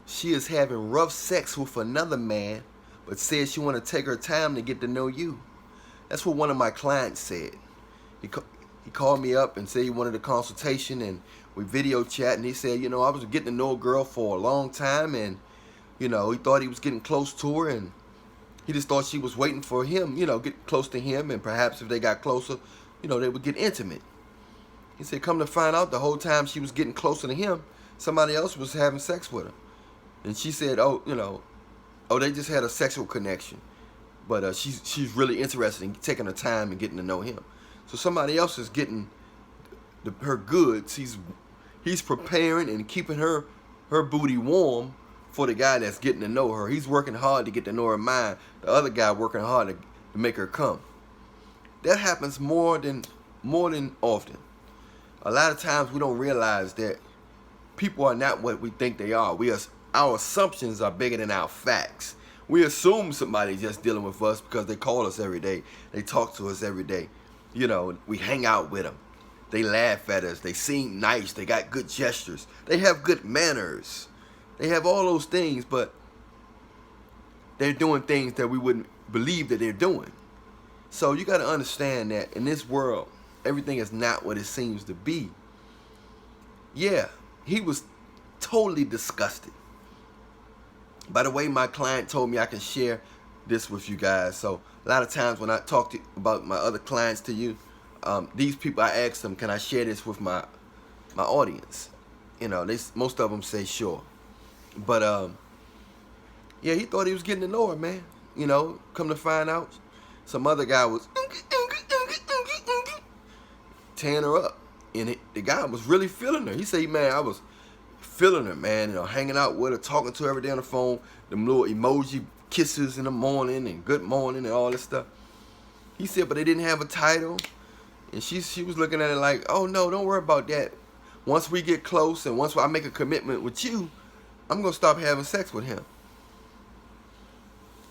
she is having rough sex with another man, but says she want to take her time to get to know you. That's what one of my clients said. He, he called me up and said he wanted a consultation, and we video chat, and he said, you know, I was getting to know a girl for a long time, and, you know, he thought he was getting close to her, and he just thought she was waiting for him, you know, get close to him, and perhaps if they got closer, you know, they would get intimate. He said, come to find out, the whole time she was getting closer to him, somebody else was having sex with her. And she said, oh, you know, oh, they just had a sexual connection. But she's really interested in taking her time and getting to know him. So somebody else is getting her goods. He's preparing and keeping her booty warm for the guy that's getting to know her. He's working hard to get to know her mind. The other guy working hard to make her come. That happens more than often. A lot of times we don't realize that people are not what we think they are. Our assumptions are bigger than our facts. We assume somebody's just dealing with us because they call us every day. They talk to us every day. You know, we hang out with them. They laugh at us. They seem nice. They got good gestures. They have good manners. They have all those things, but they're doing things that we wouldn't believe that they're doing. So you got to understand that in this world, everything is not what it seems to be. Yeah, he was totally disgusted. By the way, my client told me I can share this with you guys. So a lot of times when I talk about my other clients to you, these people, I ask them, can I share this with my audience? You know, most of them say sure. But yeah, he thought he was getting to know her, man. You know, come to find out, some other guy was tearing her up, and the guy was really feeling her. He said, man, I was feeling her, man, you know, hanging out with her, talking to her every day on the phone, them little emoji kisses in the morning and good morning and all this stuff. He said, but they didn't have a title, and she was looking at it like, oh no, don't worry about that. Once we get close and once I make a commitment with you, I'm gonna stop having sex with him.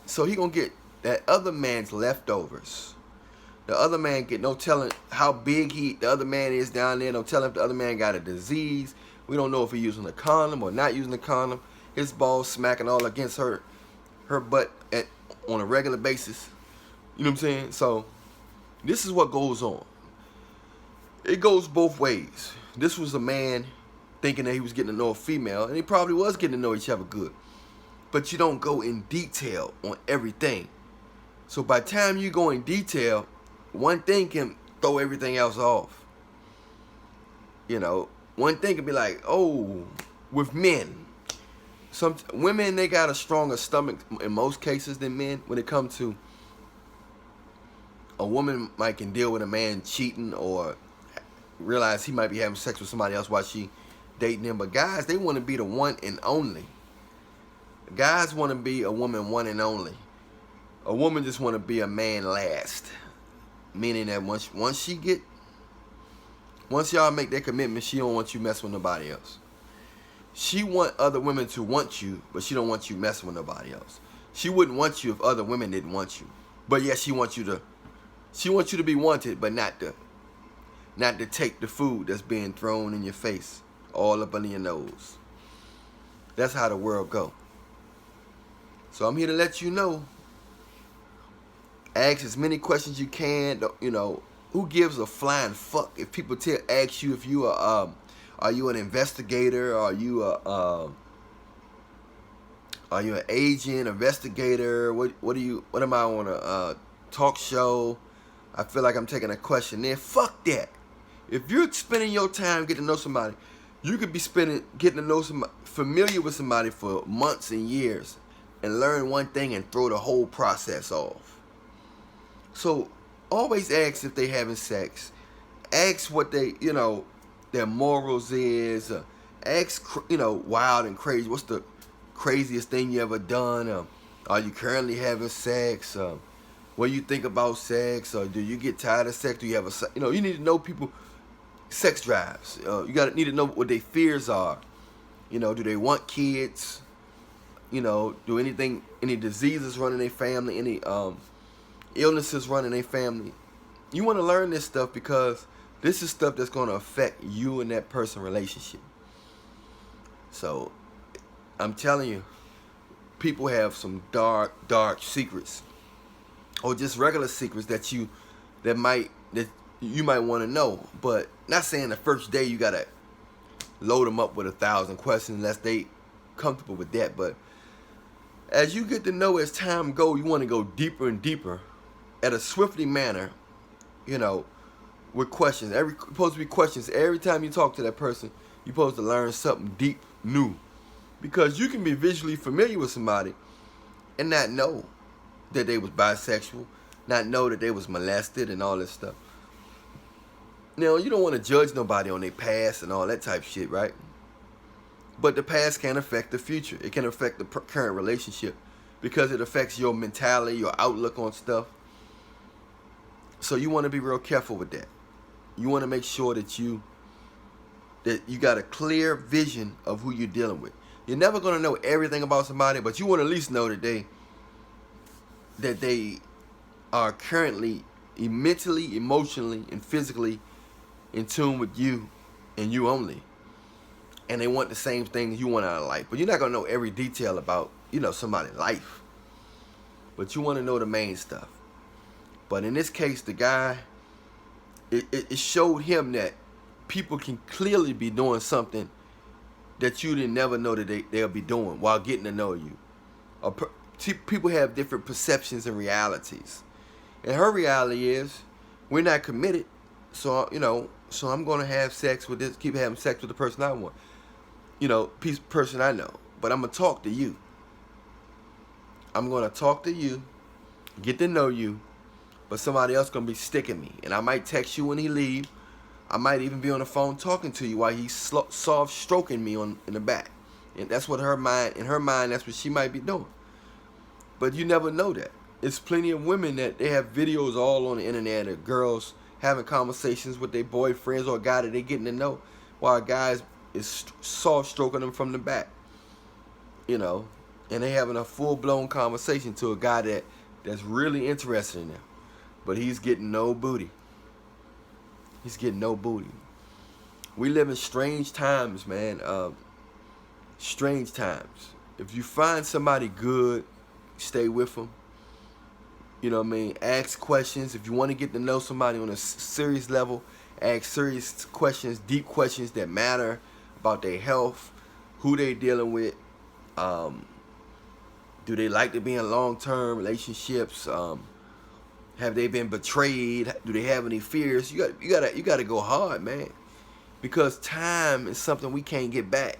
So he gonna get that other man's leftovers. The other man get no telling how big the other man is down there. No telling if the other man got a disease. We don't know if he's using a condom or not using a condom. His balls smacking all against her butt on a regular basis. You know what I'm saying? So this is what goes on. It goes both ways. This was a man thinking that he was getting to know a female, and he probably was getting to know each other good. But you don't go in detail on everything. So by the time you go in detail, one thing can throw everything else off. You know, one thing can be like, oh, with men. Some women, they got a stronger stomach in most cases than men when it comes to a woman might can deal with a man cheating or realize he might be having sex with somebody else while she dating him. But guys, they want to be the one and only. Guys want to be a woman one and only. A woman just want to be a man last. Meaning that once y'all make that commitment, she don't want you messing with nobody else. She want other women to want you, but she don't want you messing with nobody else. She wouldn't want you if other women didn't want you. But yes, she wants you to be wanted, but not to take the food that's being thrown in your face, all up under your nose. That's how the world go. So I'm here to let you know. Ask as many questions you can. You know, who gives a flying fuck if people ask you if you are you an investigator? Are you an agent, investigator? What am I on a talk show? I feel like I'm taking a questionnaire. Fuck that. If you're spending your time getting to know somebody, you could be getting to know somebody, familiar with somebody for months and years, and learn one thing and throw the whole process off. So always ask if they having sex. Ask what their morals is. Ask, wild and crazy. What's the craziest thing you ever done? Are you currently having sex? What do you think about sex? Or do you get tired of sex? Do you have you need to know people sex drives. You need to know what their fears are. Do they want kids? Do any diseases run in their family? Any illnesses run in their family? You want to learn this stuff because this is stuff that's going to affect you and that person's relationship. So I'm telling you, people have some dark secrets, or just regular secrets that you might want to know. But not saying the first day you gotta load them up with 1,000 questions unless they comfortable with that. But as you get to know as time goes, you want to go deeper and deeper at a swiftly manner, you know, with questions. Supposed to be questions. Every time you talk to that person, you're supposed to learn something deep, new. Because you can be visually familiar with somebody and not know that they was bisexual, not know that they was molested and all this stuff. Now, you don't want to judge nobody on their past and all that type of shit, right? But the past can affect the future. It can affect the current relationship because it affects your mentality, your outlook on stuff. So you want to be real careful with that. You want to make sure that you got a clear vision of who you're dealing with. You're never going to know everything about somebody, but you want to at least know that they are currently mentally, emotionally, and physically in tune with you and you only. And they want the same things you want out of life. But you're not going to know every detail about, somebody's life. But you want to know the main stuff. But in this case, the guy, it showed him that people can clearly be doing something that you didn't never know that they'll be doing while getting to know you. People have different perceptions and realities. And her reality is, we're not committed. So, so I'm going to have sex with this, keep having sex with the person I want. Person I know. But I'm going to talk to you. I'm going to talk to you, get to know you, but somebody else going to be sticking me. And I might text you when he leave. I might even be on the phone talking to you while he's soft stroking me in the back. And that's what in her mind, that's what she might be doing. But you never know that. It's plenty of women that they have videos all on the internet of girls having conversations with their boyfriends or a guy that they're getting to know while a guy is soft stroking them from the back. And they having a full-blown conversation to a guy that's really interested in them. But he's getting no booty. He's getting no booty. We live in strange times, man. Strange times. If you find somebody good, stay with them. You know what I mean? Ask questions. If you want to get to know somebody on a serious level, ask serious questions, deep questions that matter about their health, who they dealing with. Do they like to be in long-term relationships? Have they been betrayed? Do they have any fears? You gotta go hard, man. Because time is something we can't get back.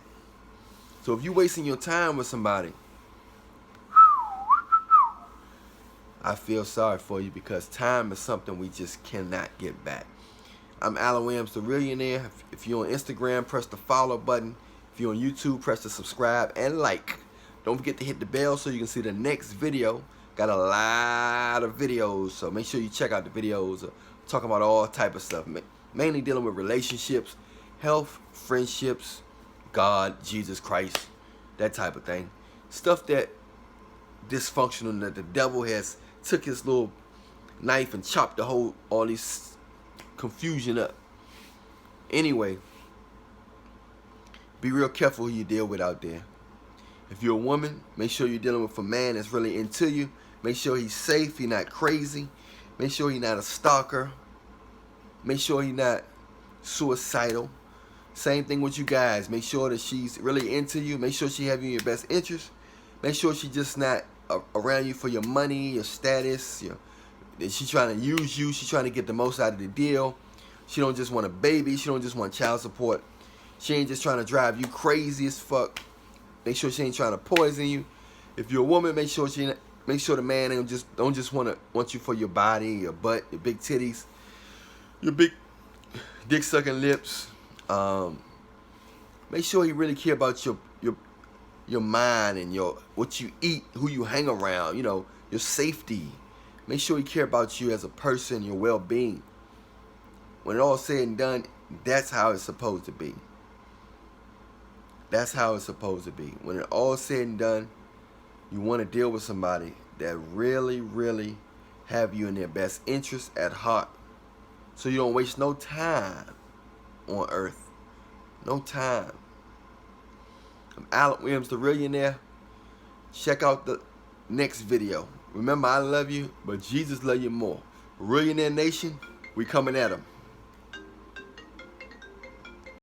So if you're wasting your time with somebody, I feel sorry for you because time is something we just cannot get back. I'm Allan Williams, the Reallionaire. If you're on Instagram, press the follow button. If you're on YouTube, press the subscribe and like. Don't forget to hit the bell so you can see the next video. Got a lot of videos, so make sure you check out the videos. Talking about all type of stuff, mainly dealing with relationships, health, friendships, God, Jesus Christ, that type of thing. Stuff that dysfunctional, that the devil has took his little knife and chopped all this confusion up. Anyway, be real careful who you deal with out there. If you're a woman, make sure you're dealing with a man that's really into you. Make sure he's safe, he's not crazy. Make sure he's not a stalker. Make sure he's not suicidal. Same thing with you guys. Make sure that she's really into you. Make sure she have you in your best interest. Make sure she's just not around you for your money, your status. She's trying to use you. She's trying to get the most out of the deal. She don't just want a baby. She don't just want child support. She ain't just trying to drive you crazy as fuck. Make sure she ain't trying to poison you. If you're a woman, make sure the man don't just want you for your body, your butt, your big titties, your big dick sucking lips. Make sure he really care about your mind and what you eat, who you hang around, your safety. Make sure he care about you as a person, your well-being. When it all said and done, that's how it's supposed to be. That's how it's supposed to be. When it all said and done, you want to deal with somebody that really, really have you in their best interest at heart. So you don't waste no time on earth. No time. I'm Allan Williams, the Reallionaire. Check out the next video. Remember, I love you, but Jesus love you more. Reallionaire Nation, we coming at 'em.